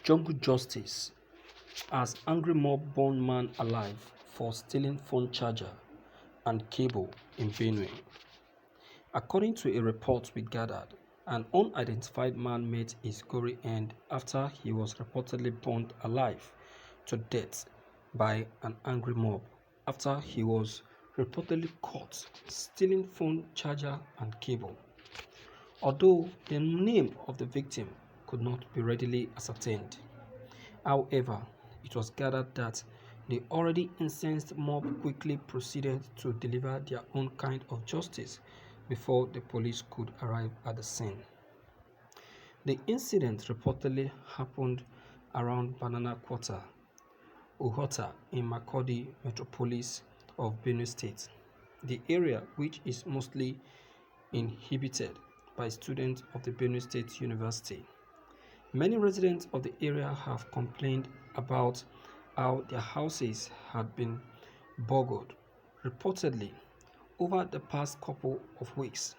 Jungle justice as angry mob burned man alive for stealing phone charger and cable in Benue. According to a report we gathered, an unidentified man met his gory end after he was reportedly burned alive to death by an angry mob after he was reportedly caught stealing phone charger and cable. Although the name of the victim could not be readily ascertained. However, it was gathered that the already incensed mob quickly proceeded to deliver their own kind of justice before the police could arrive at the scene. The incident reportedly happened around Banana Quarter, Uhota in Makurdi metropolis of Benue State, the area which is mostly inhabited by students of the Benue State University. Many residents of the area have complained about how their houses had been burgled, reportedly, over the past couple of weeks.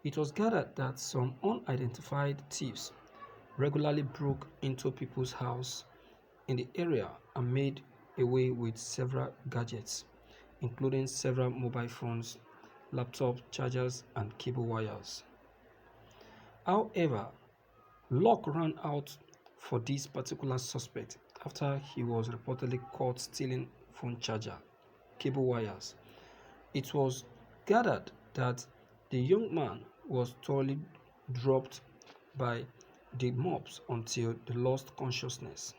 It was gathered that some unidentified thieves regularly broke into people's houses in the area and made away with several gadgets, including several mobile phones, laptop chargers, and cable wires. However, luck ran out for this particular suspect after he was reportedly caught stealing phone charger, cable wires. It was gathered that the young man was thoroughly dropped by the mobs until they lost consciousness.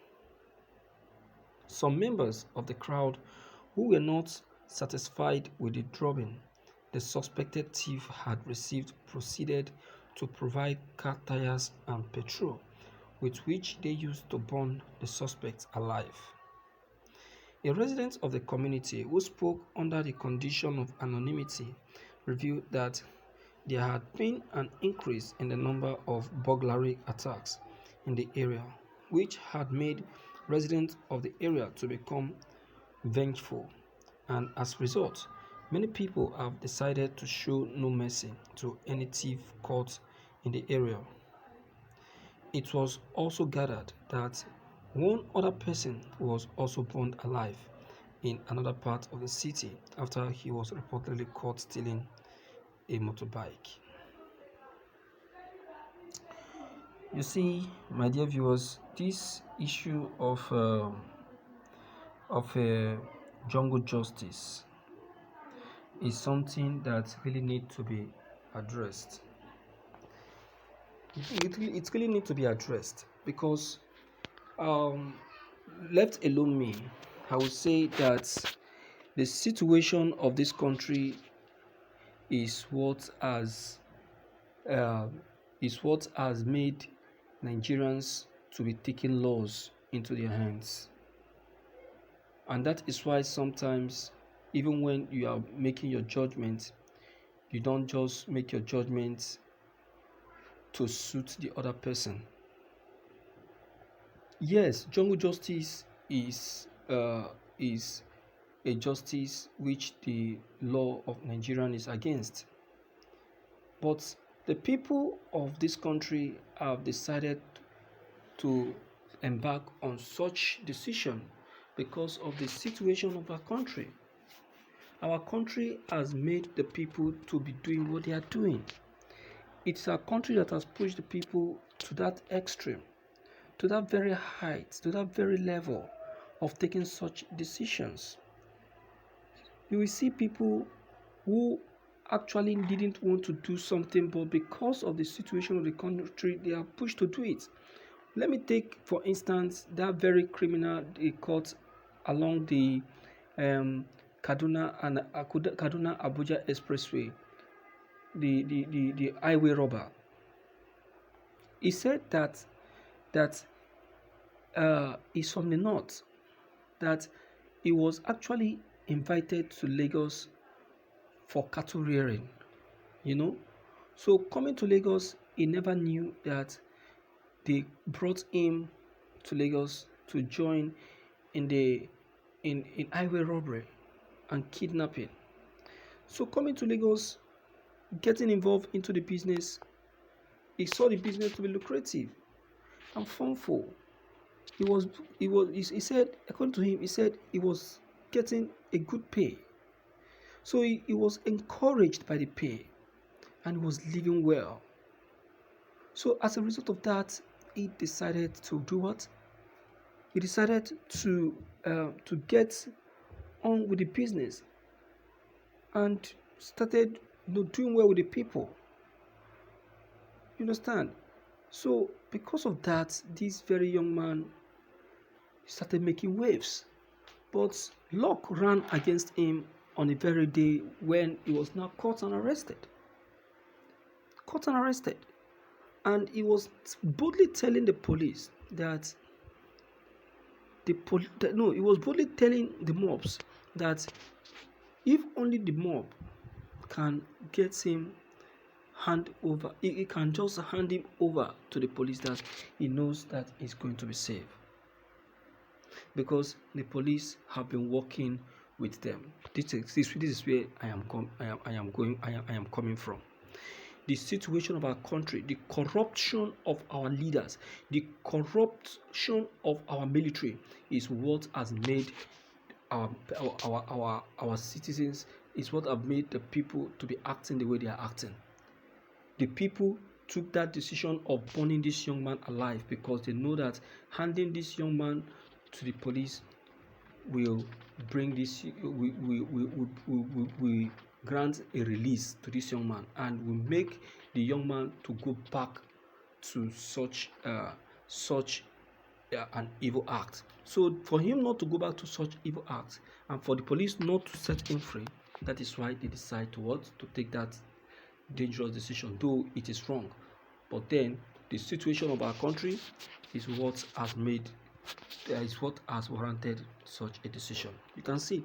Some members of the crowd who were not satisfied with the drubbing the suspected thief had received proceeded to provide car tires and petrol, with which they used to burn the suspect alive. A resident of the community who spoke under the condition of anonymity revealed that there had been an increase in the number of burglary attacks in the area, which had made residents of the area to become vengeful, and as a result, many people have decided to show no mercy to any thief caught in the area. It was also gathered that one other person was also burned alive in another part of the city after he was reportedly caught stealing a motorbike. You see, my dear viewers, this issue of jungle justice is something that really needs to be addressed. It really needs to be addressed because, left alone me, I would say that the situation of this country is what has made Nigerians to be taking laws into their hands. And that is why sometimes, even when you are making your judgment, you don't just make your judgment to suit the other person. Yes, jungle justice is a justice which the law of Nigeria is against. But the people of this country have decided to embark on such decision because of the situation of our country. Our country has made the people to be doing what they are doing. It's a country that has pushed the people to that extreme, to that very height, to that very level of taking such decisions. You will see people who actually didn't want to do something, but because of the situation of the country, they are pushed to do it. Let me take, for instance, that very criminal they caught along the Kaduna and Kaduna Abuja Expressway, the highway robber. He said that he's from the north, that he was actually invited to Lagos for cattle rearing, So coming to Lagos, he never knew that they brought him to Lagos to join in highway robbery and kidnapping. So coming to Lagos, getting involved into the business, he saw the business to be lucrative and funful. He was he said, according to him, he said he was getting a good pay. So he was encouraged by the pay and he was living well. So as a result of that, he decided to do what? He decided to get on with the business and started doing well with the people. You understand? So because of that, this very young man started making waves. But luck ran against him on the very day when he was now caught and arrested. Caught and arrested. And he was boldly telling the police that he was boldly telling the mobs that if only the mob can get him he can just hand him over to the police, that he knows that he's going to be safe. Because the police have been working with them. This is where I am coming from. The situation of our country, the corruption of our leaders, the corruption of our military is what has made our citizens, is what have made the people to be acting the way they are acting. The people took that decision of burning this young man alive because they know that handing this young man to the police will bring this, we grant a release to this young man and will make the young man to go back to such an evil act. So for him not to go back to such evil acts and for the police not to set him free, that is why they decide to take that dangerous decision, though it is wrong. But then the situation of our country is what has warranted such a decision. You can see.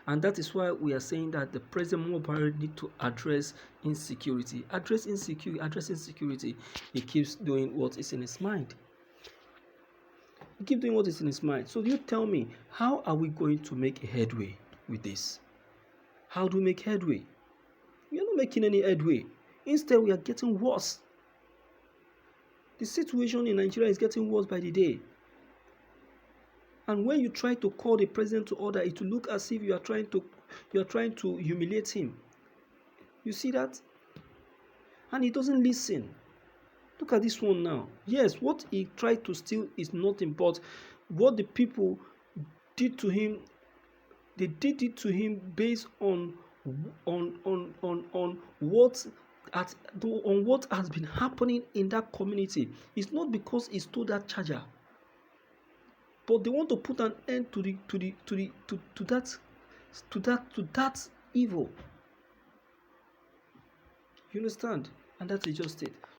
And that is why we are saying that the President Mubarak need to address insecurity. Address insecurity. He keeps doing what is in his mind. So you tell me, how are we going to make a headway with this? How do we make headway? We are not making any headway. Instead, we are getting worse. The situation in Nigeria is getting worse by the day. And when you try to call the president to order, it will look as if you are trying to humiliate him. You see that? And he doesn't listen. Look at this one now. Yes, what he tried to steal is nothing, but what the people did to him, they did it to him based on what has been happening in that community. It's not because he stole that charger, but they want to put an end to that evil. You understand? And that is just it.